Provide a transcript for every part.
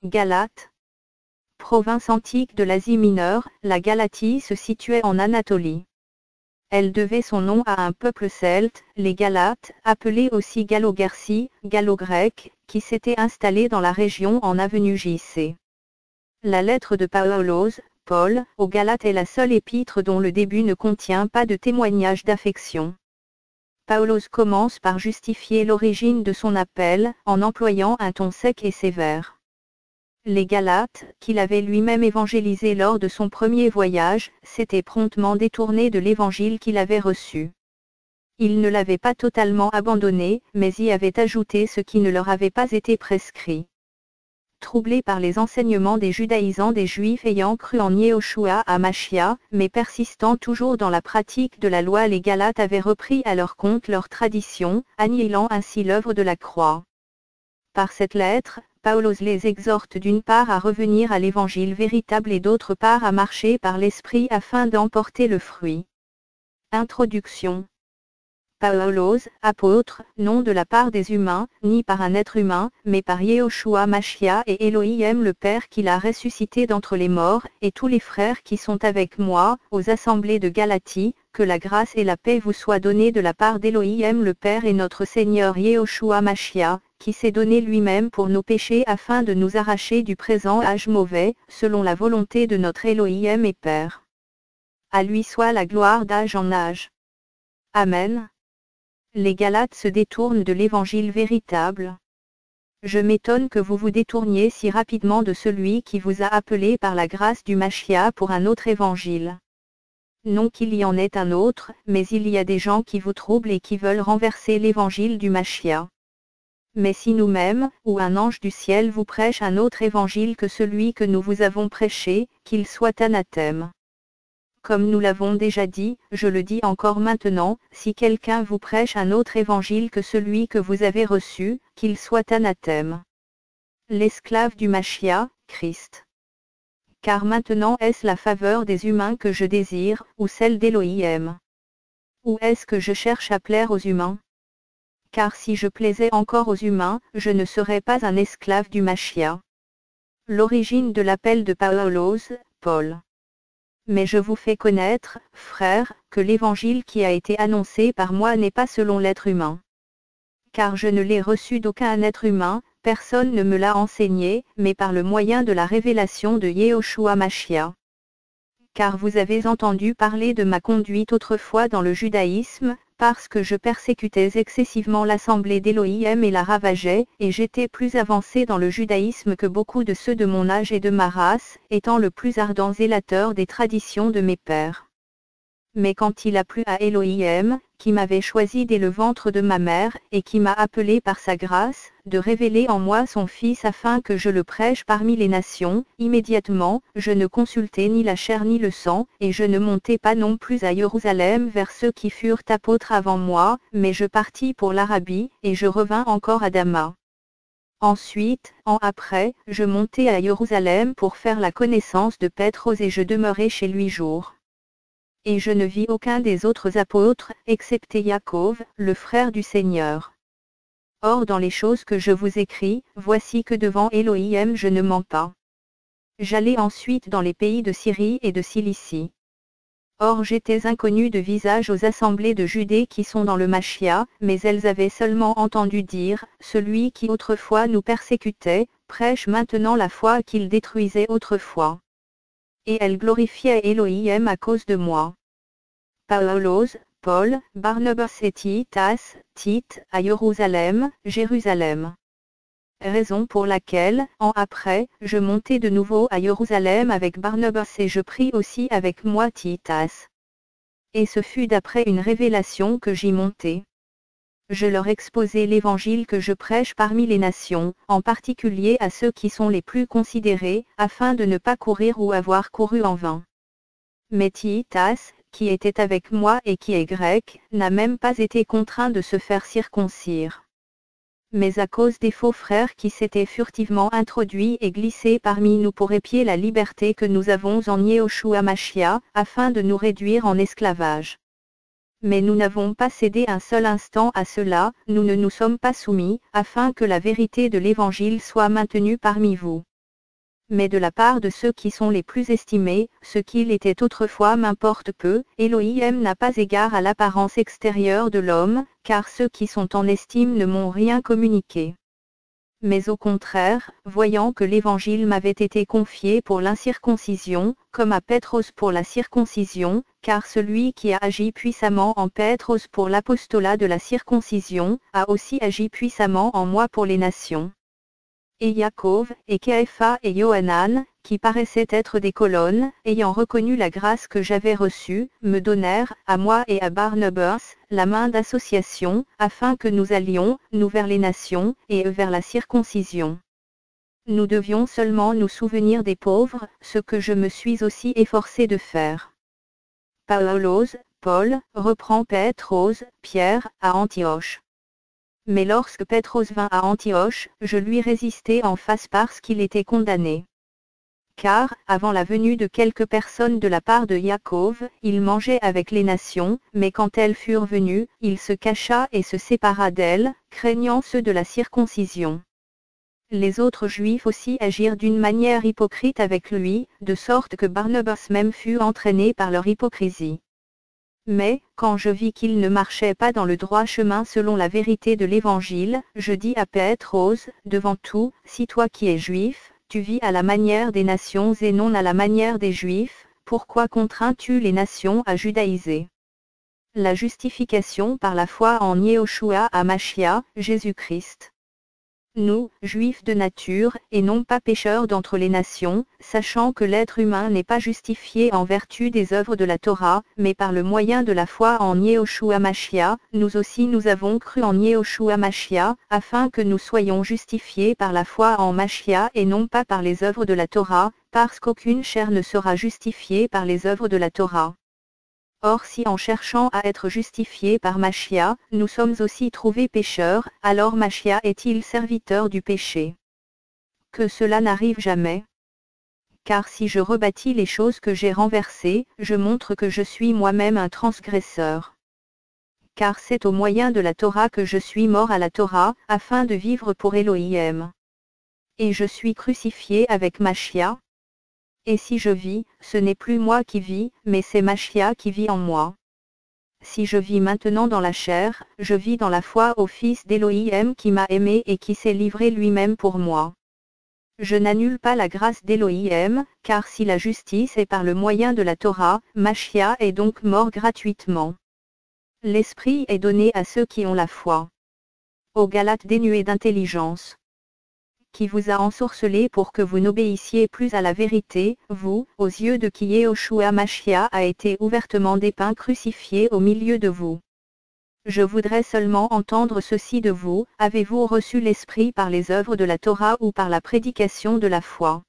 Galate. Province antique de l'Asie mineure, la Galatie se situait en Anatolie. Elle devait son nom à un peuple celte, les Galates, appelés aussi Gallo-Gersi, Gallo-Grecs, qui s'étaient installés dans la région en avenue JC. La lettre de Paulos, Paul, aux Galates est la seule épître dont le début ne contient pas de témoignage d'affection. Paulos commence par justifier l'origine de son appel, en employant un ton sec et sévère. Les Galates, qu'il avait lui-même évangélisés lors de son premier voyage, s'étaient promptement détournés de l'évangile qu'il avait reçu. Il ne l'avait pas totalement abandonné, mais y avait ajouté ce qui ne leur avait pas été prescrit. Troublés par les enseignements des judaïsants des Juifs ayant cru en Yehoshua HaMashiach, mais persistant toujours dans la pratique de la loi, les Galates avaient repris à leur compte leur tradition, annihilant ainsi l'œuvre de la croix. Par cette lettre, Paulos les exhorte d'une part à revenir à l'évangile véritable et d'autre part à marcher par l'esprit afin d'emporter le fruit. Introduction. Paulos, apôtre, non de la part des humains, ni par un être humain, mais par Yehoshua Mashiach et Elohim le Père qui l'a ressuscité d'entre les morts, et tous les frères qui sont avec moi, aux assemblées de Galatie, que la grâce et la paix vous soient données de la part d'Elohim le Père et notre Seigneur Yehoshua Mashiach, qui s'est donné lui-même pour nos péchés afin de nous arracher du présent âge mauvais, selon la volonté de notre Elohim et Père. À lui soit la gloire d'âge en âge. Amen. Les Galates se détournent de l'évangile véritable. Je m'étonne que vous vous détourniez si rapidement de celui qui vous a appelé par la grâce du Mashiach pour un autre évangile. Non qu'il y en ait un autre, mais il y a des gens qui vous troublent et qui veulent renverser l'évangile du Mashiach. Mais si nous-mêmes, ou un ange du ciel vous prêche un autre évangile que celui que nous vous avons prêché, qu'il soit anathème. Comme nous l'avons déjà dit, je le dis encore maintenant, si quelqu'un vous prêche un autre évangile que celui que vous avez reçu, qu'il soit anathème. L'esclave du Mashiach, Christ. Car maintenant est-ce la faveur des humains que je désire, ou celle d'Elohim? Ou est-ce que je cherche à plaire aux humains? Car si je plaisais encore aux humains, je ne serais pas un esclave du Mashiach. L'origine de l'appel de Paulos, Paul. Mais je vous fais connaître, frères, que l'évangile qui a été annoncé par moi n'est pas selon l'être humain. Car je ne l'ai reçu d'aucun être humain, personne ne me l'a enseigné, mais par le moyen de la révélation de Yehoshua Mashiach. Car vous avez entendu parler de ma conduite autrefois dans le judaïsme, parce que je persécutais excessivement l'assemblée d'Elohim et la ravageais, et j'étais plus avancé dans le judaïsme que beaucoup de ceux de mon âge et de ma race, étant le plus ardent zélateur des traditions de mes pères. Mais quand il a plu à Elohim, qui m'avait choisi dès le ventre de ma mère, et qui m'a appelé par sa grâce, de révéler en moi son Fils afin que je le prêche parmi les nations, immédiatement, je ne consultai ni la chair ni le sang, et je ne montai pas non plus à Jérusalem vers ceux qui furent apôtres avant moi, mais je partis pour l'Arabie, et je revins encore à Damas. Ensuite, après, je montai à Jérusalem pour faire la connaissance de Pétros et je demeurai chez lui jours. Et je ne vis aucun des autres apôtres, excepté Jacob, le frère du Seigneur. Or dans les choses que je vous écris, voici que devant Elohim je ne mens pas. J'allai ensuite dans les pays de Syrie et de Cilicie. Or j'étais inconnu de visage aux assemblées de Judée qui sont dans le Mashiach, mais elles avaient seulement entendu dire, celui qui autrefois nous persécutait, prêche maintenant la foi qu'il détruisait autrefois. Et elles glorifiaient Elohim à cause de moi. Paulos, Paul, Barnabas et Titas, Tite, à Jérusalem, Jérusalem. Raison pour laquelle, après, je montai de nouveau à Jérusalem avec Barnabas et je pris aussi avec moi Titas. Et ce fut d'après une révélation que j'y montai. Je leur exposai l'évangile que je prêche parmi les nations, en particulier à ceux qui sont les plus considérés, afin de ne pas courir ou avoir couru en vain. Mais Titas, qui était avec moi et qui est grec, n'a même pas été contraint de se faire circoncire. Mais à cause des faux frères qui s'étaient furtivement introduits et glissés parmi nous pour épier la liberté que nous avons en Yehoshua Mashiach, afin de nous réduire en esclavage. Mais nous n'avons pas cédé un seul instant à cela, nous ne nous sommes pas soumis, afin que la vérité de l'Évangile soit maintenue parmi vous. Mais de la part de ceux qui sont les plus estimés, ce qu'il était autrefois m'importe peu, Elohim n'a pas égard à l'apparence extérieure de l'homme, car ceux qui sont en estime ne m'ont rien communiqué. Mais au contraire, voyant que l'évangile m'avait été confié pour l'incirconcision, comme à Pétros pour la circoncision, car celui qui a agi puissamment en Pétros pour l'apostolat de la circoncision, a aussi agi puissamment en moi pour les nations. Et Yaakov, et Kéapha et Yohanan, qui paraissaient être des colonnes, ayant reconnu la grâce que j'avais reçue, me donnèrent, à moi et à Barnabas, la main d'association, afin que nous allions, nous vers les nations, et eux vers la circoncision. Nous devions seulement nous souvenir des pauvres, ce que je me suis aussi efforcé de faire. Paul, reprend Pétros, Pierre, à Antioche. Mais lorsque Pétros vint à Antioche, je lui résistai en face parce qu'il était condamné. Car, avant la venue de quelques personnes de la part de Yaakov, il mangeait avec les nations, mais quand elles furent venues, il se cacha et se sépara d'elles, craignant ceux de la circoncision. Les autres Juifs aussi agirent d'une manière hypocrite avec lui, de sorte que Barnabas même fut entraîné par leur hypocrisie. Mais, quand je vis qu'il ne marchait pas dans le droit chemin selon la vérité de l'Évangile, je dis à Pétros, devant tout, si toi qui es juif, tu vis à la manière des nations et non à la manière des Juifs, pourquoi contrains-tu les nations à judaïser? La justification par la foi en Yehoshua HaMashiach, Jésus-Christ. Nous, Juifs de nature, et non pas pécheurs d'entre les nations, sachant que l'être humain n'est pas justifié en vertu des œuvres de la Torah, mais par le moyen de la foi en Yehoshua HaMashiach, nous aussi nous avons cru en Yehoshua HaMashiach, afin que nous soyons justifiés par la foi en Mashiach et non pas par les œuvres de la Torah, parce qu'aucune chair ne sera justifiée par les œuvres de la Torah. Or si en cherchant à être justifiés par Mashiach, nous sommes aussi trouvés pécheurs, alors Mashiach est-il serviteur du péché? Que cela n'arrive jamais. Car si je rebâtis les choses que j'ai renversées, je montre que je suis moi-même un transgresseur. Car c'est au moyen de la Torah que je suis mort à la Torah, afin de vivre pour Elohim. Et je suis crucifié avec Mashiach. Et si je vis, ce n'est plus moi qui vis, mais c'est Mashiach qui vit en moi. Si je vis maintenant dans la chair, je vis dans la foi au Fils d'Elohim qui m'a aimé et qui s'est livré lui-même pour moi. Je n'annule pas la grâce d'Elohim, car si la justice est par le moyen de la Torah, Mashiach est donc mort gratuitement. L'Esprit est donné à ceux qui ont la foi. Aux Galates dénués d'intelligence. Qui vous a ensorcelé pour que vous n'obéissiez plus à la vérité, vous, aux yeux de qui Yehoshua HaMashiach a été ouvertement dépeint crucifié au milieu de vous. Je voudrais seulement entendre ceci de vous, avez-vous reçu l'Esprit par les œuvres de la Torah ou par la prédication de la foi?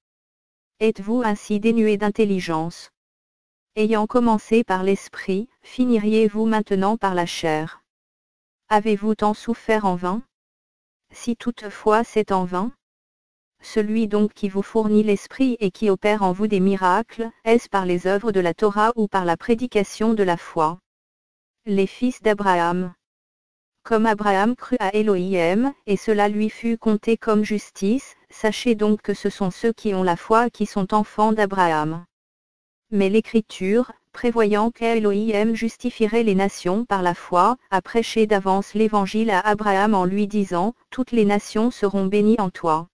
Êtes-vous ainsi dénué d'intelligence? Ayant commencé par l'Esprit, finiriez-vous maintenant par la chair? Avez-vous tant souffert en vain? Si toutefois c'est en vain? Celui donc qui vous fournit l'Esprit et qui opère en vous des miracles, est-ce par les œuvres de la Torah ou par la prédication de la foi? Les fils d'Abraham. Comme Abraham crut à Elohim, et cela lui fut compté comme justice, sachez donc que ce sont ceux qui ont la foi qui sont enfants d'Abraham. Mais l'Écriture, prévoyant qu'Elohim justifierait les nations par la foi, a prêché d'avance l'Évangile à Abraham en lui disant, « Toutes les nations seront bénies en toi ».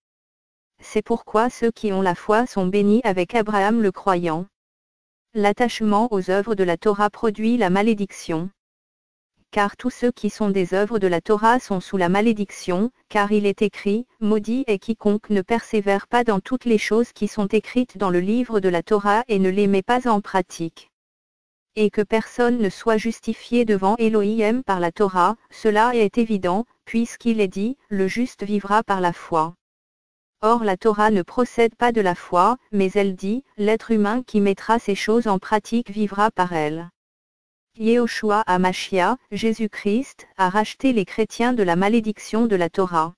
C'est pourquoi ceux qui ont la foi sont bénis avec Abraham le croyant. L'attachement aux œuvres de la Torah produit la malédiction. Car tous ceux qui sont des œuvres de la Torah sont sous la malédiction, car il est écrit, maudit est quiconque ne persévère pas dans toutes les choses qui sont écrites dans le livre de la Torah et ne les met pas en pratique. Et que personne ne soit justifié devant Elohim par la Torah, cela est évident, puisqu'il est dit, le juste vivra par la foi. Or la Torah ne procède pas de la foi, mais elle dit, l'être humain qui mettra ces choses en pratique vivra par elles. Yehoshua HaMashiach, Jésus-Christ, a racheté les chrétiens de la malédiction de la Torah.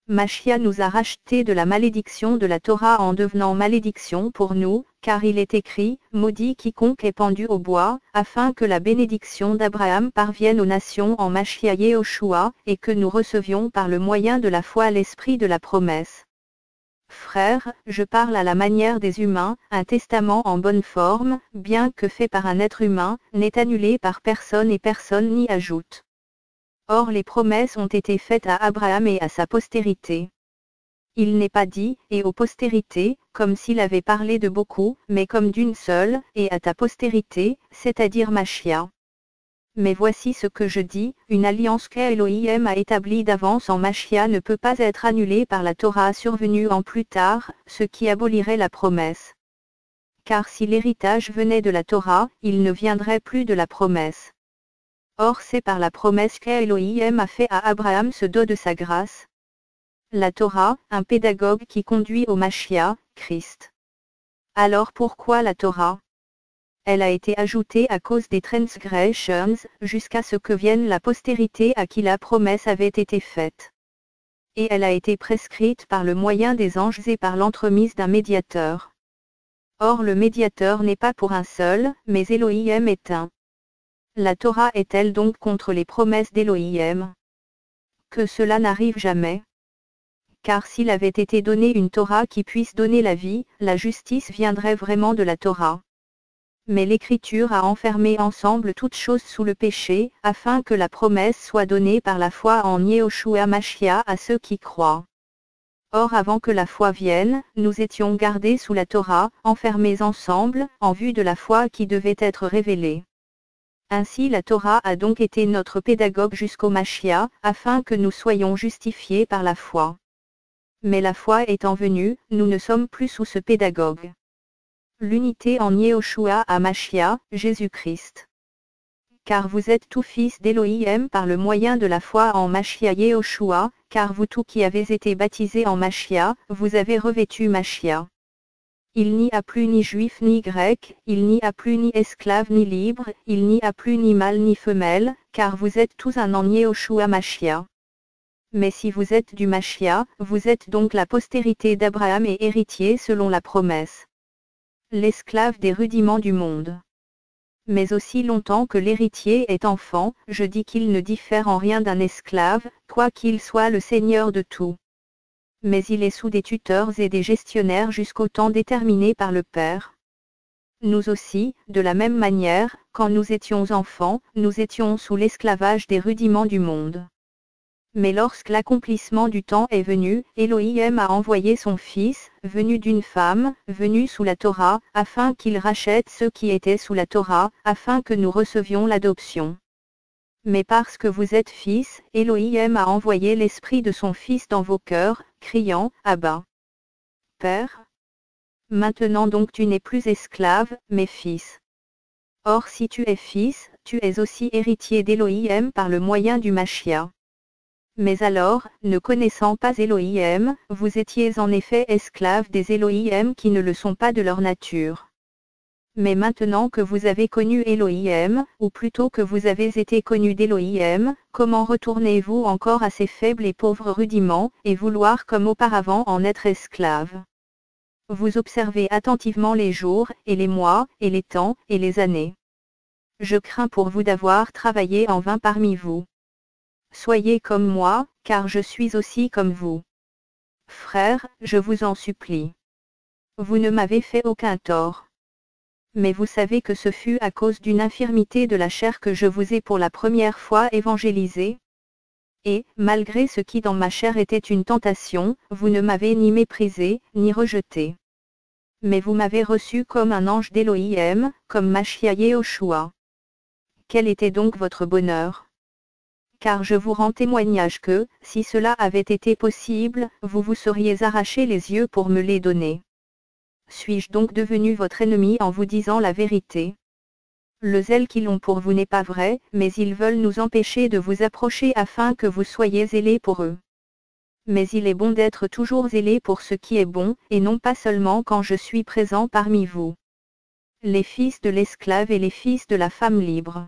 Mashiach nous a rachetés de la malédiction de la Torah en devenant malédiction pour nous, car il est écrit, maudit quiconque est pendu au bois, afin que la bénédiction d'Abraham parvienne aux nations en Mashiach Yehoshua, et que nous recevions par le moyen de la foi l'esprit de la promesse. Frères, je parle à la manière des humains, un testament en bonne forme, bien que fait par un être humain, n'est annulé par personne et personne n'y ajoute. Or les promesses ont été faites à Abraham et à sa postérité. Il n'est pas dit, et aux postérités, comme s'il avait parlé de beaucoup, mais comme d'une seule, et à ta postérité, c'est-à-dire Machia. Mais voici ce que je dis, une alliance qu'Elohim a établie d'avance en Machia ne peut pas être annulée par la Torah survenue en plus tard, ce qui abolirait la promesse. Car si l'héritage venait de la Torah, il ne viendrait plus de la promesse. Or c'est par la promesse qu'Elohim a fait à Abraham ce don de sa grâce. La Torah, un pédagogue qui conduit au Machia, Christ. Alors pourquoi la Torah ? Elle a été ajoutée à cause des transgressions, jusqu'à ce que vienne la postérité à qui la promesse avait été faite. Et elle a été prescrite par le moyen des anges et par l'entremise d'un médiateur. Or le médiateur n'est pas pour un seul, mais Elohim est un. La Torah est-elle donc contre les promesses d'Elohim ? Que cela n'arrive jamais. Car s'il avait été donné une Torah qui puisse donner la vie, la justice viendrait vraiment de la Torah. Mais l'Écriture a enfermé ensemble toutes choses sous le péché, afin que la promesse soit donnée par la foi en Yehoshua Mashiach à ceux qui croient. Or avant que la foi vienne, nous étions gardés sous la Torah, enfermés ensemble, en vue de la foi qui devait être révélée. Ainsi la Torah a donc été notre pédagogue jusqu'au Mashiach, afin que nous soyons justifiés par la foi. Mais la foi étant venue, nous ne sommes plus sous ce pédagogue. L'unité en Yehoshua à Mashiach, Jésus-Christ. Car vous êtes tous fils d'Elohim par le moyen de la foi en Mashiach Yehoshua, car vous tous qui avez été baptisés en Mashiach, vous avez revêtu Mashiach. Il n'y a plus ni juif ni grec, il n'y a plus ni esclave ni libre, il n'y a plus ni mâle ni femelle, car vous êtes tous un en Yehoshua Mashiach. Mais si vous êtes du Mashiach, vous êtes donc la postérité d'Abraham et héritier selon la promesse. L'esclave des rudiments du monde. Mais aussi longtemps que l'héritier est enfant, je dis qu'il ne diffère en rien d'un esclave, quoiqu'il soit le seigneur de tout. Mais il est sous des tuteurs et des gestionnaires jusqu'au temps déterminé par le Père. Nous aussi, de la même manière, quand nous étions enfants, nous étions sous l'esclavage des rudiments du monde. Mais lorsque l'accomplissement du temps est venu, Elohim a envoyé son Fils, venu d'une femme, venu sous la Torah, afin qu'il rachète ceux qui étaient sous la Torah, afin que nous recevions l'adoption. Mais parce que vous êtes fils, Elohim a envoyé l'Esprit de son Fils dans vos cœurs, criant, Abba. Père. Maintenant donc tu n'es plus esclave, mais fils. Or si tu es fils, tu es aussi héritier d'Elohim par le moyen du Mashiach. Mais alors, ne connaissant pas Elohim, vous étiez en effet esclaves des Elohim qui ne le sont pas de leur nature. Mais maintenant que vous avez connu Elohim, ou plutôt que vous avez été connus d'Elohim, comment retournez-vous encore à ces faibles et pauvres rudiments, et vouloir comme auparavant en être esclaves ? Vous observez attentivement les jours, et les mois, et les temps, et les années. Je crains pour vous d'avoir travaillé en vain parmi vous. Soyez comme moi, car je suis aussi comme vous. Frères, je vous en supplie. Vous ne m'avez fait aucun tort. Mais vous savez que ce fut à cause d'une infirmité de la chair que je vous ai pour la première fois évangélisé. Et, malgré ce qui dans ma chair était une tentation, vous ne m'avez ni méprisé, ni rejeté. Mais vous m'avez reçu comme un ange d'Elohim, comme Mashiach Yehoshua. Quel était donc votre bonheur ? Car je vous rends témoignage que, si cela avait été possible, vous vous seriez arraché les yeux pour me les donner. Suis-je donc devenu votre ennemi en vous disant la vérité ? Le zèle qu'ils ont pour vous n'est pas vrai, mais ils veulent nous empêcher de vous approcher afin que vous soyez zélés pour eux. Mais il est bon d'être toujours zélé pour ce qui est bon, et non pas seulement quand je suis présent parmi vous. Les fils de l'esclave et les fils de la femme libre.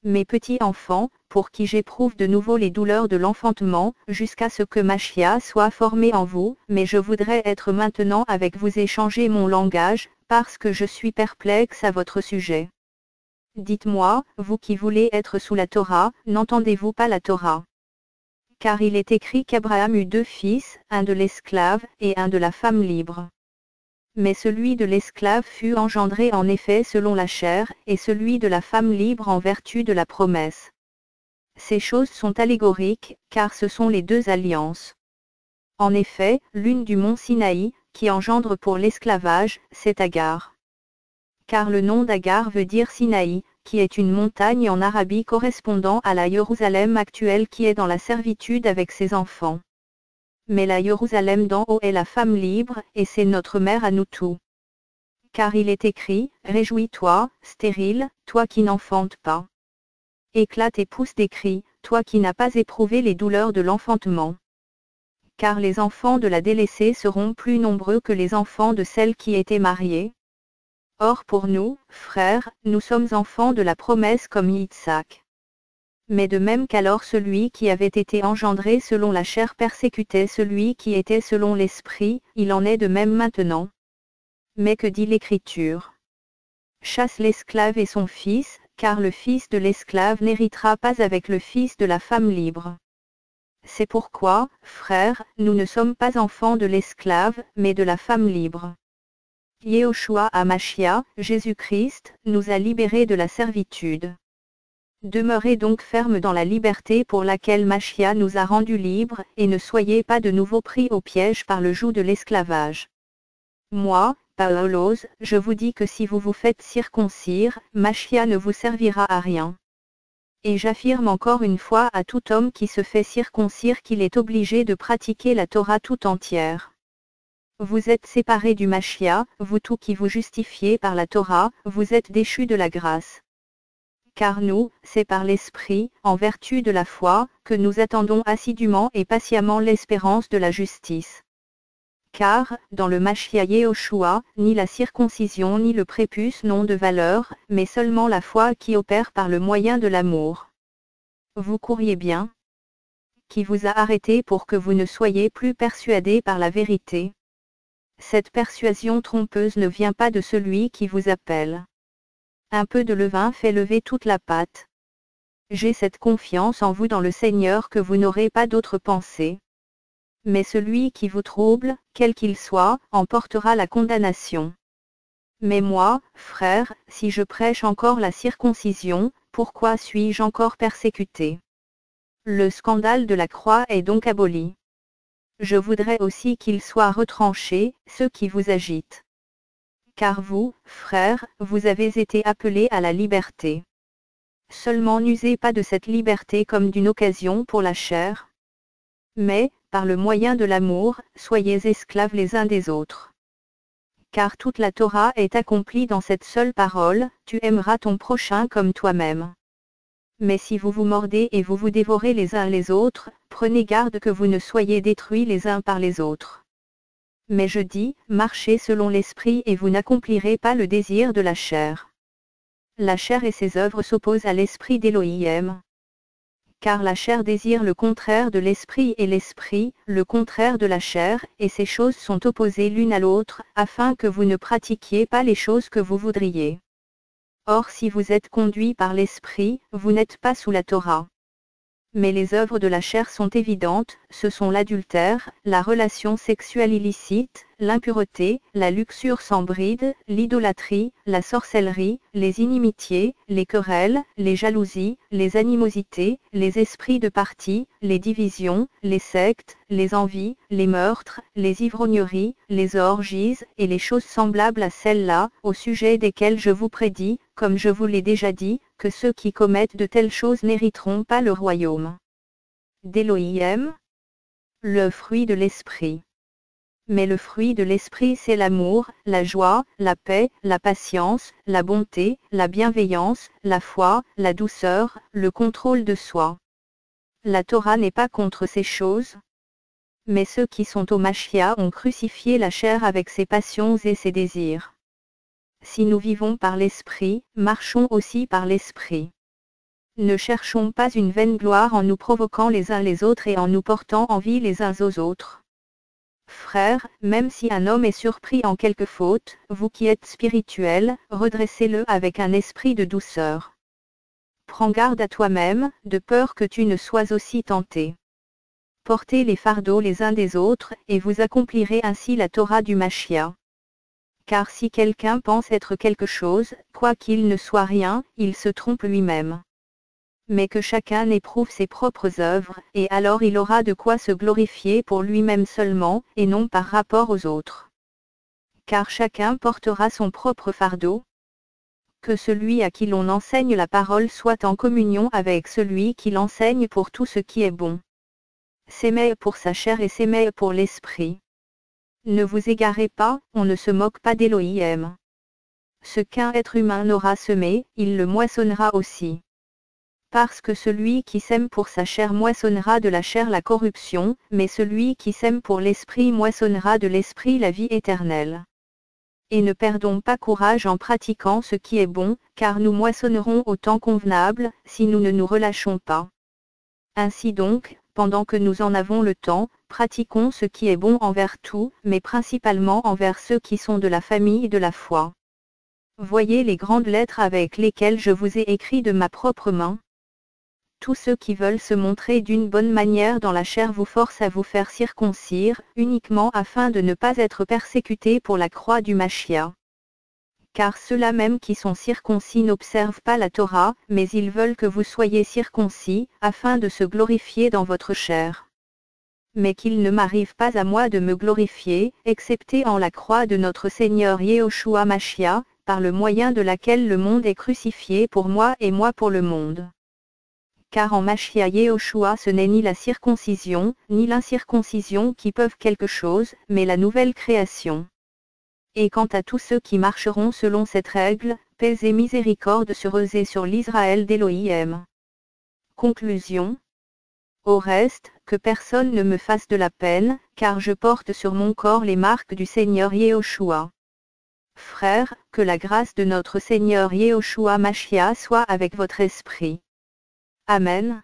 Mes petits enfants, pour qui j'éprouve de nouveau les douleurs de l'enfantement, jusqu'à ce que Mashiach soit formé en vous, mais je voudrais être maintenant avec vous et changer mon langage, parce que je suis perplexe à votre sujet. Dites-moi, vous qui voulez être sous la Torah, n'entendez-vous pas la Torah ? Car il est écrit qu'Abraham eut 2 fils, un de l'esclave et un de la femme libre. Mais celui de l'esclave fut engendré en effet selon la chair, et celui de la femme libre en vertu de la promesse. Ces choses sont allégoriques, car ce sont les 2 alliances. En effet, l'une du mont Sinaï, qui engendre pour l'esclavage, c'est Agar. Car le nom d'Agar veut dire Sinaï, qui est une montagne en Arabie correspondant à la Jérusalem actuelle qui est dans la servitude avec ses enfants. Mais la Jérusalem d'en haut est la femme libre, et c'est notre mère à nous tous. Car il est écrit, réjouis-toi, stérile, toi qui n'enfantes pas. Éclate et pousse des cris, toi qui n'as pas éprouvé les douleurs de l'enfantement. Car les enfants de la délaissée seront plus nombreux que les enfants de celle qui était mariée. Or pour nous, frères, nous sommes enfants de la promesse comme Yitzhak. Mais de même qu'alors celui qui avait été engendré selon la chair persécutait celui qui était selon l'esprit, il en est de même maintenant. Mais que dit l'Écriture? Chasse l'esclave et son fils, car le fils de l'esclave n'héritera pas avec le fils de la femme libre. C'est pourquoi, frères, nous ne sommes pas enfants de l'esclave, mais de la femme libre. Yehoshua HaMashiach, Jésus-Christ, nous a libérés de la servitude. Demeurez donc fermes dans la liberté pour laquelle Mashiach nous a rendus libres, et ne soyez pas de nouveau pris au piège par le joug de l'esclavage. Moi, Paulos, je vous dis que si vous vous faites circoncire, Mashiach ne vous servira à rien. Et j'affirme encore une fois à tout homme qui se fait circoncire qu'il est obligé de pratiquer la Torah tout entière. Vous êtes séparés du Mashiach, vous tous qui vous justifiez par la Torah, vous êtes déchus de la grâce. Car nous, c'est par l'Esprit, en vertu de la foi, que nous attendons assidûment et patiemment l'espérance de la justice. Car, dans le Mashiach Yehoshua, ni la circoncision ni le prépuce n'ont de valeur, mais seulement la foi qui opère par le moyen de l'amour. Vous couriez bien? Qui vous a arrêté pour que vous ne soyez plus persuadés par la vérité? Cette persuasion trompeuse ne vient pas de celui qui vous appelle. Un peu de levain fait lever toute la pâte. J'ai cette confiance en vous dans le Seigneur que vous n'aurez pas d'autre pensée. Mais celui qui vous trouble, quel qu'il soit, en portera la condamnation. Mais moi, frère, si je prêche encore la circoncision, pourquoi suis-je encore persécuté? Le scandale de la croix est donc aboli. Je voudrais aussi qu'il soit retranché, ceux qui vous agitent. Car vous, frères, vous avez été appelés à la liberté. Seulement n'usez pas de cette liberté comme d'une occasion pour la chair. Mais, par le moyen de l'amour, soyez esclaves les uns des autres. Car toute la Torah est accomplie dans cette seule parole, tu aimeras ton prochain comme toi-même. Mais si vous vous mordez et vous vous dévorez les uns les autres, prenez garde que vous ne soyez détruits les uns par les autres. Mais je dis, marchez selon l'esprit et vous n'accomplirez pas le désir de la chair. La chair et ses œuvres s'opposent à l'esprit d'Élohim. Car la chair désire le contraire de l'esprit et l'esprit, le contraire de la chair, et ces choses sont opposées l'une à l'autre, afin que vous ne pratiquiez pas les choses que vous voudriez. Or si vous êtes conduits par l'esprit, vous n'êtes pas sous la Torah. Mais les œuvres de la chair sont évidentes, ce sont l'adultère, la relation sexuelle illicite, l'impureté, la luxure sans bride, l'idolâtrie, la sorcellerie, les inimitiés, les querelles, les jalousies, les animosités, les esprits de parti, les divisions, les sectes, les envies, les meurtres, les ivrogneries, les orgies et les choses semblables à celles-là, au sujet desquelles je vous prédis, comme je vous l'ai déjà dit, que ceux qui commettent de telles choses n'hériteront pas le royaume d'Élohim. Le fruit de l'esprit. Mais le fruit de l'esprit c'est l'amour, la joie, la paix, la patience, la bonté, la bienveillance, la foi, la douceur, le contrôle de soi. La Torah n'est pas contre ces choses. Mais ceux qui sont au Mashiach ont crucifié la chair avec ses passions et ses désirs. Si nous vivons par l'esprit, marchons aussi par l'esprit. Ne cherchons pas une vaine gloire en nous provoquant les uns les autres et en nous portant envie les uns aux autres. Frères, même si un homme est surpris en quelque faute, vous qui êtes spirituels, redressez-le avec un esprit de douceur. Prends garde à toi-même, de peur que tu ne sois aussi tenté. porter les fardeaux les uns des autres, et vous accomplirez ainsi la Torah du Mashiach. Car si quelqu'un pense être quelque chose, quoiqu'il ne soit rien, il se trompe lui-même. Mais que chacun éprouve ses propres œuvres, et alors il aura de quoi se glorifier pour lui-même seulement, et non par rapport aux autres. Car chacun portera son propre fardeau. Que celui à qui l'on enseigne la parole soit en communion avec celui qui l'enseigne pour tout ce qui est bon. S'aimer pour sa chair et s'aimer pour l'esprit. Ne vous égarez pas, on ne se moque pas d'Élohim. Ce qu'un être humain n'aura semé, il le moissonnera aussi. Parce que celui qui sème pour sa chair moissonnera de la chair la corruption, mais celui qui sème pour l'esprit moissonnera de l'esprit la vie éternelle. Et ne perdons pas courage en pratiquant ce qui est bon, car nous moissonnerons au temps convenable, si nous ne nous relâchons pas. Ainsi donc, pendant que nous en avons le temps, pratiquons ce qui est bon envers tout, mais principalement envers ceux qui sont de la famille de la foi. Voyez les grandes lettres avec lesquelles je vous ai écrit de ma propre main. Tous ceux qui veulent se montrer d'une bonne manière dans la chair vous forcent à vous faire circoncire, uniquement afin de ne pas être persécutés pour la croix du Mashiach. Car ceux-là même qui sont circoncis n'observent pas la Torah, mais ils veulent que vous soyez circoncis, afin de se glorifier dans votre chair. Mais qu'il ne m'arrive pas à moi de me glorifier, excepté en la croix de notre Seigneur Yehoshua Mashiach, par le moyen de laquelle le monde est crucifié pour moi et moi pour le monde. Car en Mashiach Yehoshua ce n'est ni la circoncision, ni l'incirconcision qui peuvent quelque chose, mais la nouvelle création. Et quant à tous ceux qui marcheront selon cette règle, paix et miséricorde sur eux et sur l'Israël d'Élohim. Conclusion. Au reste, que personne ne me fasse de la peine, car je porte sur mon corps les marques du Seigneur Yehoshua. Frères, que la grâce de notre Seigneur Yehoshua Mashiach soit avec votre esprit. Amen.